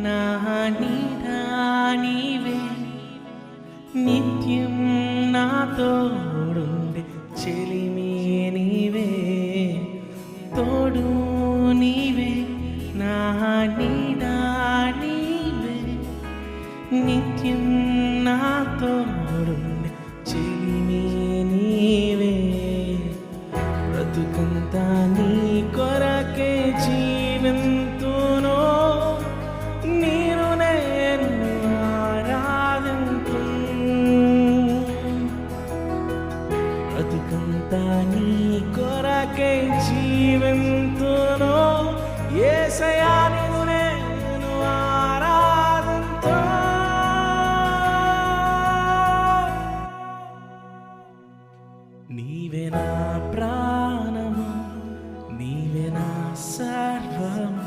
నా నీడా నీవే నిత్యం నా తోడుండే చెలిమే నీవే తోడు నీవే నా నీడా నీవే నిత్యం నా తోడుండే చెలిమే నీవే బ్రతుకంతా నీ కొరకే జీవింతును నేను ఆరాధింతు బ్రతుకంతా నీ కొరకే జీవింతును యేసయ్యా నిన్ను నేను ఆరాధింతు నీవే నా ప్రాణము నీవే నా సర్వము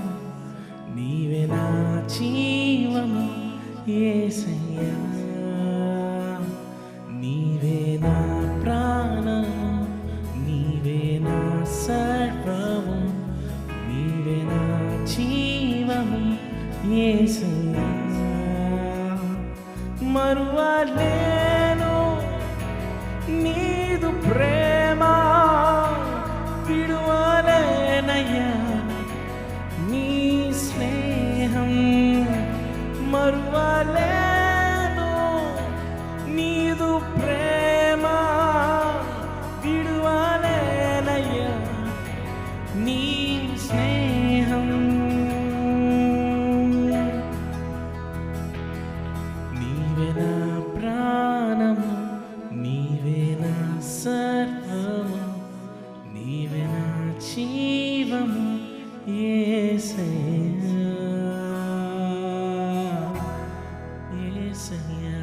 నీవే నా జీవము యేసయ్యా నీవే నా ప్రాణము నీవే నా సర్వము నీవే నా జీవము యేసయ్యా మరువలేను నీదు ప్రేమ విడువలేనయ్యా నీ స్నేహం మరువలేను నీదు ప్రేమ విడువలేనయ్యా నీ స్నేహం నీవే నా ప్రాణము నీవే నా సర్వము నీవే నా జీవము యేసయ్యా యేసయ్యా